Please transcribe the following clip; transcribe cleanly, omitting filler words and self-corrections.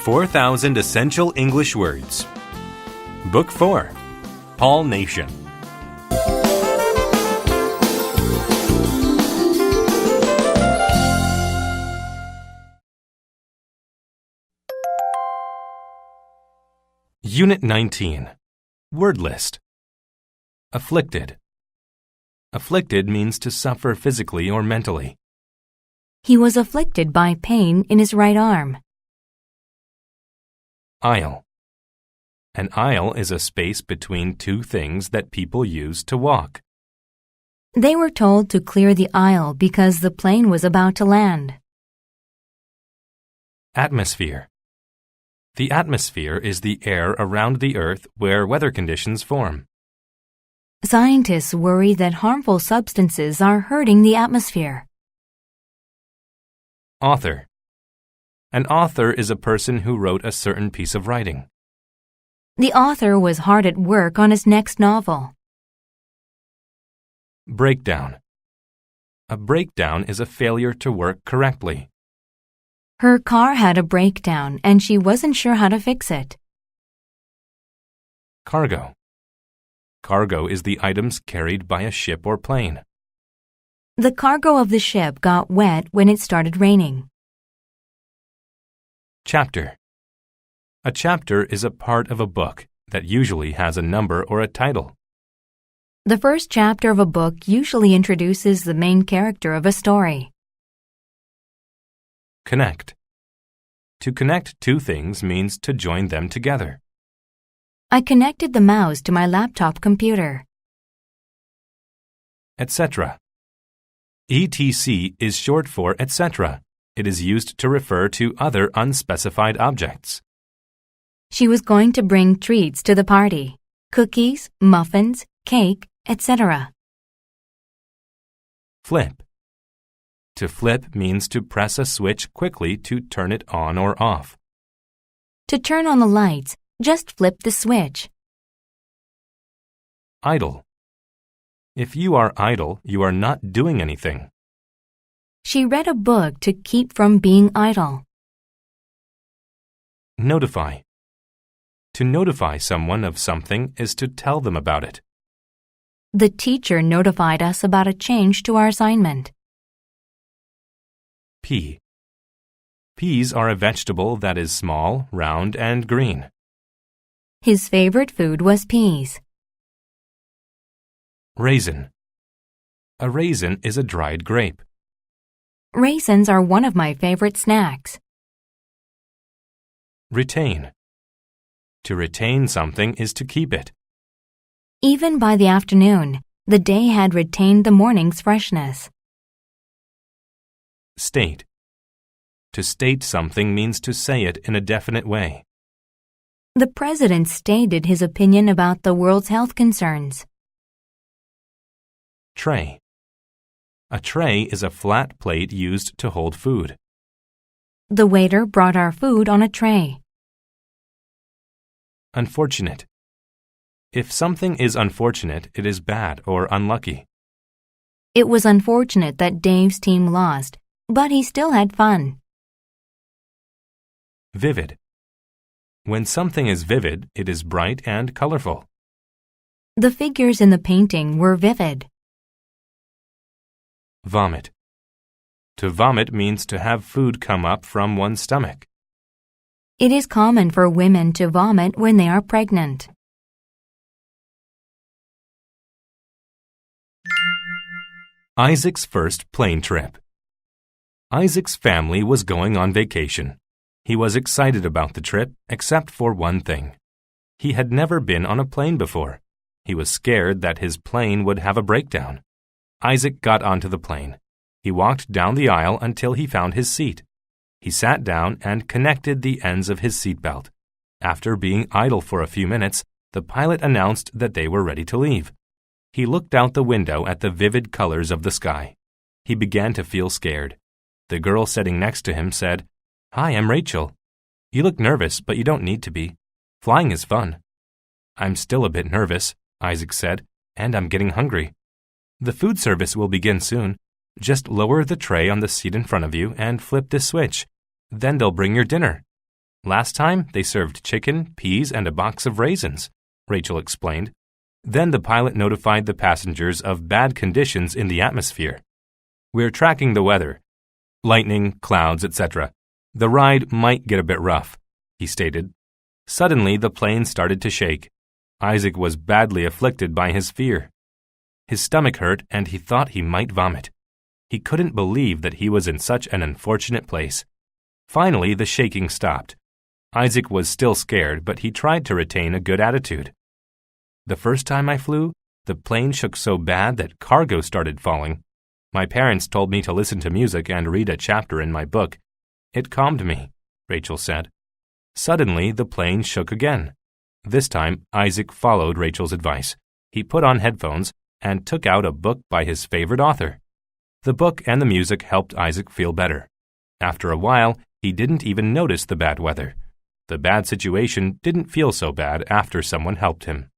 4,000 Essential English Words. Book 4. Paul Nation. Unit 19. Word list. Afflicted. Afflicted means to suffer physically or mentally. He was afflicted by pain in his right arm. Aisle. An aisle is a space between two things that people use to walk. They were told to clear the aisle because the plane was about to land. Atmosphere. The atmosphere is the air around the Earth where weather conditions form. Scientists worry that harmful substances are hurting the atmosphere. Author. An author is a person who wrote a certain piece of writing. The author was hard at work on his next novel. Breakdown. A breakdown is a failure to work correctly. Her car had a breakdown and she wasn't sure how to fix it. Cargo. Cargo is the items carried by a ship or plane. The cargo of the ship got wet when it started raining. Chapter. A chapter is a part of a book that usually has a number or a title. The first chapter of a book usually introduces the main character of a story. Connect. To connect two things means to join them together. I connected the mouse to my laptop computer. Etc. ETC is short for etc. It is used to refer to other unspecified objects. She was going to bring treats to the party: cookies, muffins, cake, etc. Flip. To flip means to press a switch quickly to turn it on or off. To turn on the lights, just flip the switch. Idle. If you are idle, you are not doing anything. She read a book to keep from being idle. Notify. To notify someone of something is to tell them about it. The teacher notified us about a change to our assignment. Pea. Peas are a vegetable that is small, round, and green. His favorite food was peas. Raisin. A raisin is a dried grape. Raisins are one of my favorite snacks. Retain. To retain something is to keep it. Even by the afternoon, the day had retained the morning's freshness. State. To state something means to say it in a definite way. The president stated his opinion about the world's health concerns. Tray. A tray is a flat plate used to hold food. The waiter brought our food on a tray. Unfortunate. If something is unfortunate, it is bad or unlucky. It was unfortunate that Dave's team lost, but he still had fun. Vivid. When something is vivid, it is bright and colorful. The figures in the painting were vivid. Vomit. To vomit means to have food come up from one's stomach. It is common for women to vomit when they are pregnant. Isaac's first plane trip. Isaac's family was going on vacation. He was excited about the trip, except for one thing. He had never been on a plane before. He was scared that his plane would have a breakdown. Isaac got onto the plane. He walked down the aisle until he found his seat. He sat down and connected the ends of his seatbelt. After being idle for a few minutes, the pilot announced that they were ready to leave. He looked out the window at the vivid colors of the sky. He began to feel scared. The girl sitting next to him said, "Hi, I'm Rachel. You look nervous, but you don't need to be. Flying is fun." "I'm still a bit nervous," Isaac said, "and I'm getting hungry. The food service will begin soon. Just lower the tray on the seat in front of you and flip this switch. Then they'll bring your dinner." Last time, they served chicken, peas, and a box of raisins, Rachel explained. Then the pilot notified the passengers of bad conditions in the atmosphere. We're tracking the weather. Lightning, clouds, etc. The ride might get a bit rough, he stated. Suddenly, the plane started to shake. Isaac was badly afflicted by his fear. His stomach hurt and he thought he might vomit. He couldn't believe that he was in such an unfortunate place. Finally, the shaking stopped. Isaac was still scared, but he tried to retain a good attitude. The first time I flew, the plane shook so bad that cargo started falling. My parents told me to listen to music and read a chapter in my book. It calmed me, Rachel said. Suddenly, the plane shook again. This time, Isaac followed Rachel's advice. He put on headphones and took out a book by his favorite author. The book and the music helped Isaac feel better. After a while, he didn't even notice the bad weather. The bad situation didn't feel so bad after someone helped him.